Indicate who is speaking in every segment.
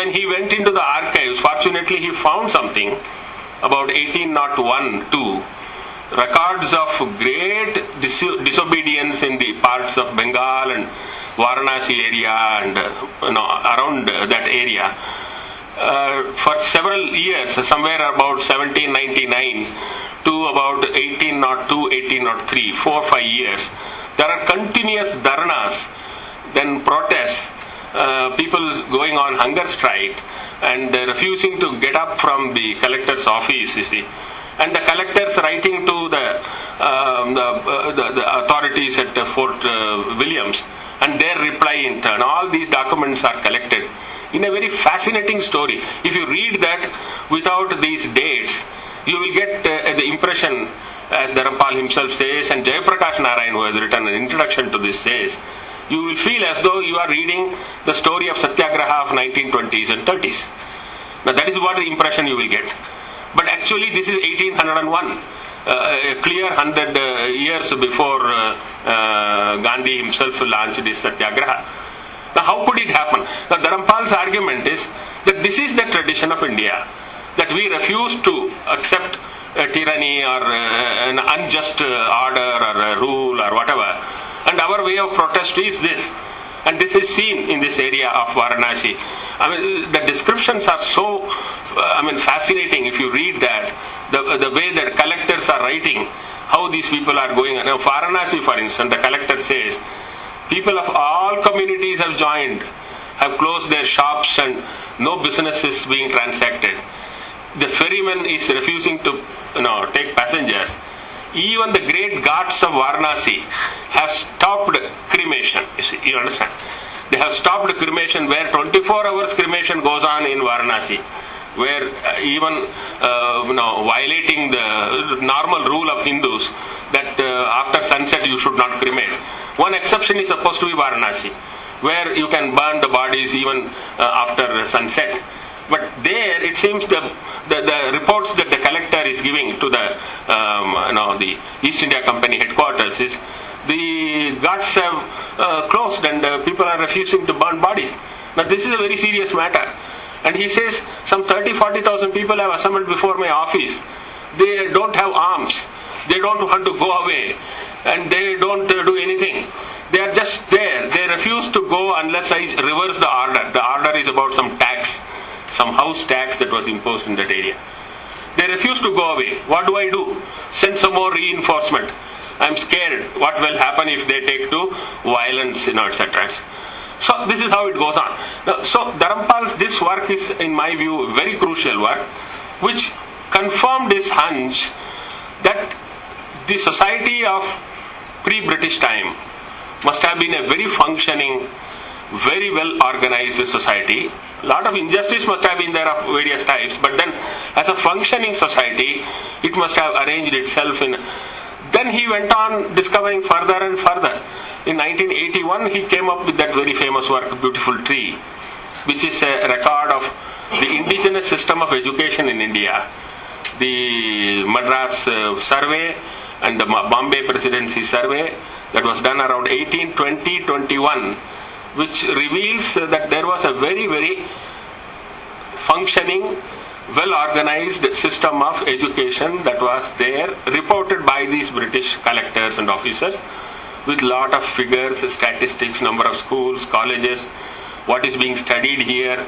Speaker 1: when he went into the archives, fortunately he found something about 1801-2, records of great disobedience in the parts of Bengal and Varanasi area and around that area. For several years, somewhere about 1799 to about 1802-1803, 4-5 years, there are continuous dharnas, then protests, people going on hunger strike and refusing to get up from the collector's office, you see. And the collectors writing to the authorities at Fort Williams, and their reply in turn. All these documents are collected in a very fascinating story. If you read that without these dates, you will get the impression, as Dharampal himself says, and Jayaprakash Narayan, who has written an introduction to this, says, you will feel as though you are reading the story of Satyagraha of 1920s and 30s. Now that is what the impression you will get. But actually this is 1801, a clear 100 years before Gandhi himself launched this Satyagraha. Now how could it happen? Now Dharampal's argument is that this is the tradition of India, that we refuse to accept a tyranny or an unjust order or a rule or whatever. And our way of protest is this. And this is seen in this area of Varanasi. I mean, the descriptions are so, fascinating if you read that. The way that collectors are writing, how these people are going. Now, Varanasi, for instance, the collector says, people of all communities have joined, have closed their shops and no business is being transacted. The ferryman is refusing to, take passengers. Even the great ghats of Varanasi have stopped cremation. You understand? They have stopped cremation, where 24 hours cremation goes on in Varanasi, where even violating the normal rule of Hindus that after sunset you should not cremate. One exception is supposed to be Varanasi, where you can burn the bodies even after sunset. But there, it seems the reports that the collector is giving to the East India Company headquarters is the ghats have closed and people are refusing to burn bodies. Now this is a very serious matter. And he says some 30,000-40,000 people have assembled before my office. They don't have arms. They don't want to go away. And they don't do anything. They are just there. They refuse to go unless I reverse the order. The order is about some tax, some house tax that was imposed in that area. They refuse to go away. What do I do? Send some more reinforcement. I'm scared. What will happen if they take to violence, etc. So this is how it goes on. Now, so Dharampal's this work is, in my view, very crucial work, which confirmed his hunch that the society of pre-British time must have been a very functioning, very well organized society. A lot of injustice must have been there of various types, but then as a functioning society, it must have arranged itself in. Then he went on discovering further and further. In 1981, he came up with that very famous work, Beautiful Tree, which is a record of the indigenous system of education in India. The Madras survey and the Bombay Presidency survey that was done around 1820-21, which reveals that there was a very, very functioning, well-organized system of education that was there, reported by these British collectors and officers, with lot of figures, statistics, number of schools, colleges, what is being studied here.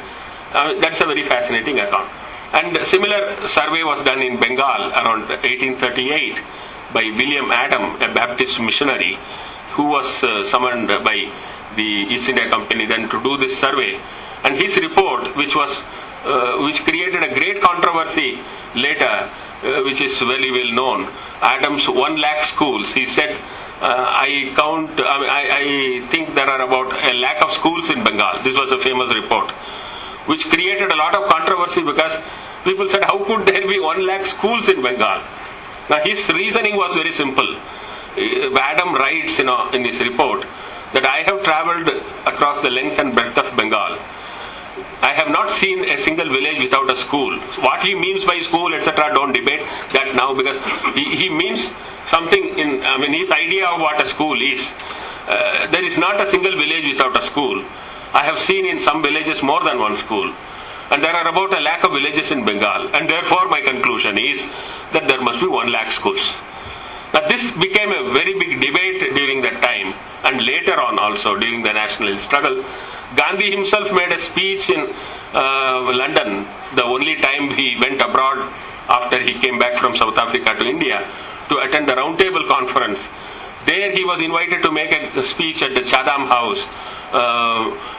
Speaker 1: That's a very fascinating account. And a similar survey was done in Bengal around 1838 by William Adam, a Baptist missionary, who was summoned by the East India Company then to do this survey. And his report, which created a great controversy later, which is very well known, Adams' 1 lakh schools. He said, I think there are about 1 lakh of schools in Bengal. This was a famous report, which created a lot of controversy because people said, how could there be 1 lakh schools in Bengal? Now his reasoning was very simple. Adam writes in his report that I have travelled across the length and breadth of Bengal. I have not seen a single village without a school. What he means by school, etc., don't debate that now, because he means something his idea of what a school is. There is not a single village without a school. I have seen in some villages more than one school. And there are about 1 lakh of villages in Bengal. And therefore my conclusion is that there must be 1 lakh schools. Now this became a very big debate during that time, and later on also during the national struggle. Gandhi himself made a speech in London, the only time he went abroad after he came back from South Africa to India, to attend the Roundtable Conference. There he was invited to make a speech at the Chatham House,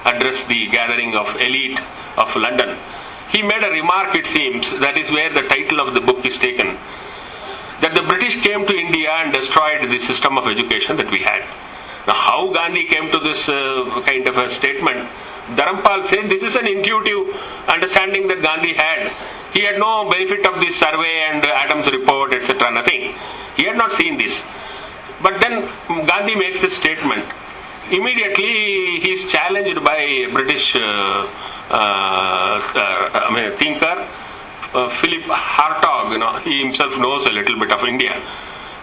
Speaker 1: address the gathering of elite of London. He made a remark, it seems, that is where the title of the book is taken, that the British came to India and destroyed the system of education that we had. Now how Gandhi came to this kind of a statement, Dharampal said this is an intuitive understanding that Gandhi had. He had no benefit of this survey and Adams report, etc., nothing. He had not seen this. But then Gandhi makes this statement. Immediately he is challenged by a British thinker, Philip Hartog. He himself knows a little bit of India.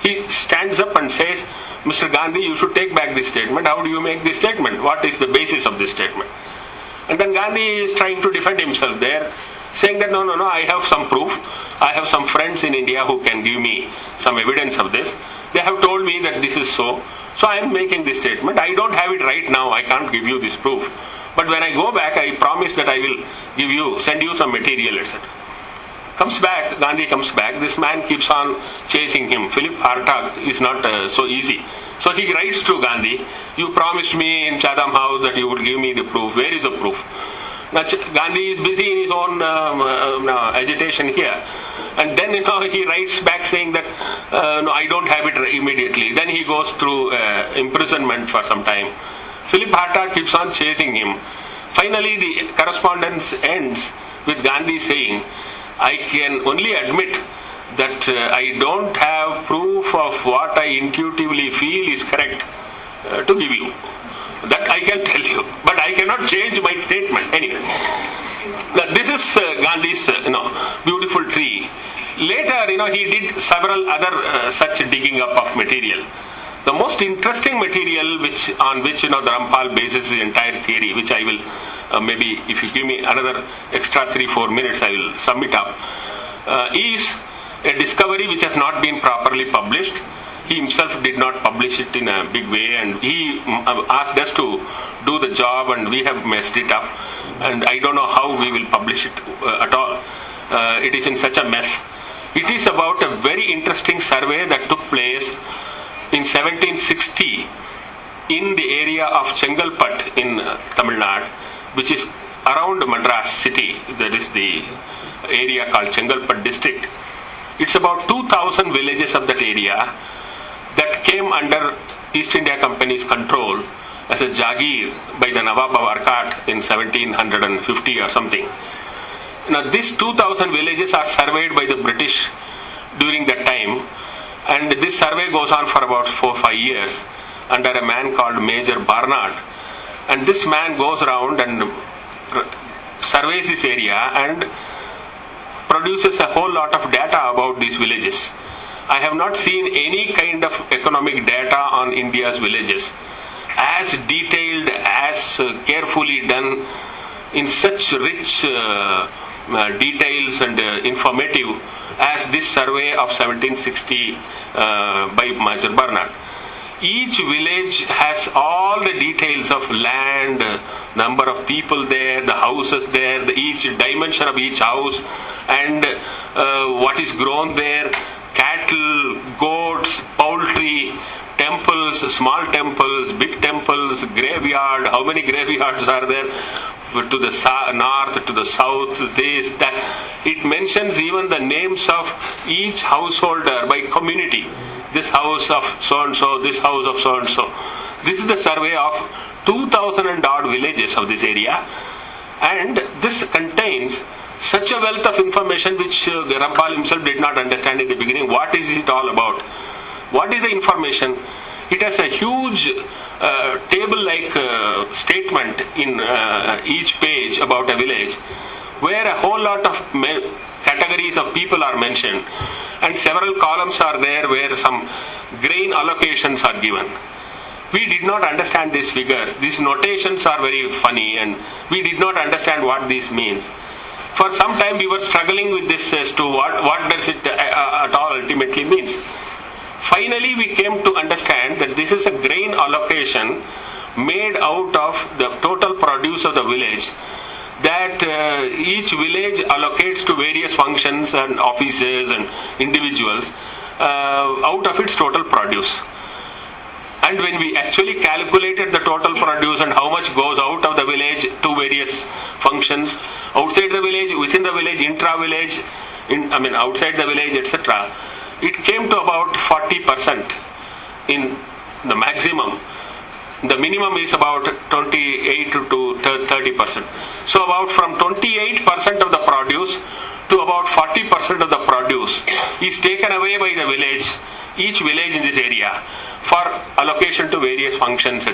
Speaker 1: He stands up and says, Mr. Gandhi, you should take back this statement. How do you make this statement? What is the basis of this statement? And then Gandhi is trying to defend himself there, saying that no, I have some proof. I have some friends in India who can give me some evidence of this. They have told me that this is so. So I am making this statement. I don't have it right now. I can't give you this proof. But when I go back, I promise that I will send you some material, etc. Gandhi comes back. This man keeps on chasing him. Philip Hartog is not so easy. So he writes to Gandhi, you promised me in Chatham House that you would give me the proof. Where is the proof? Now, Gandhi is busy in his own agitation here. And then he writes back saying that no, I don't have it immediately. Then he goes through imprisonment for some time. Philip Hartog keeps on chasing him. Finally, the correspondence ends with Gandhi saying, I can only admit that I don't have proof of what I intuitively feel is correct to give you. That I can tell you, but I cannot change my statement. Anyway, this is Gandhi's beautiful tree. Later, he did several other such digging up of material. The most interesting material on which Dharampal bases his entire theory, which I will maybe if you give me another extra 3-4 minutes, I will sum it up, is a discovery which has not been properly published. He himself did not publish it in a big way, and he asked us to do the job, and we have messed it up, and I don't know how we will publish it at all. It is in such a mess. It is about a very interesting survey that took place in 1760 in the area of Chengalpat in Tamil Nadu, which is around Madras city. That is the area called Chengalpat district. It's about 2,000 villages of that area that came under East India Company's control as a Jagir by the Nawab of Arcot in 1750 or something. Now these 2,000 villages are surveyed by the British during that time, and this survey goes on for about 4-5 years under a man called Major Barnard. And this man goes around and surveys this area and produces a whole lot of data about these villages. I have not seen any kind of economic data on India's villages as detailed, as carefully done, in such rich details and informative as this survey of 1760 by Major Barnard. Each village has all the details of land, number of people there, the houses there, each dimension of each house, and what is grown there, cattle, goats, poultry, temples, small temples, big temples, graveyard, how many graveyards are there, to the north, to the south, this, that. It mentions even the names of each householder by community. This house of so-and-so, this house of so-and-so. This is the survey of 2,000 and odd villages of this area, and this contains such a wealth of information which Dharampal himself did not understand in the beginning. What is it all about? What is the information? It has a huge table-like statement in each page about a village, where a whole lot of categories of people are mentioned, and several columns are there where some grain allocations are given. We did not understand these figures. These notations are very funny, and we did not understand what this means. For some time we were struggling with this as to what does it at all ultimately means. Finally we came to understand that this is a grain allocation made out of the total produce of the village, that each village allocates to various functions and offices and individuals out of its total produce. And when we actually calculated the total produce and how much goes out of the village to various functions, outside the village, within the village, intra-village, outside the village, etc., it came to about 40% in the maximum. The minimum is about 28 to 30%. So about from 28% of the produce to about 40% of the produce is taken away by the village, each village in this area, for allocation to various functions.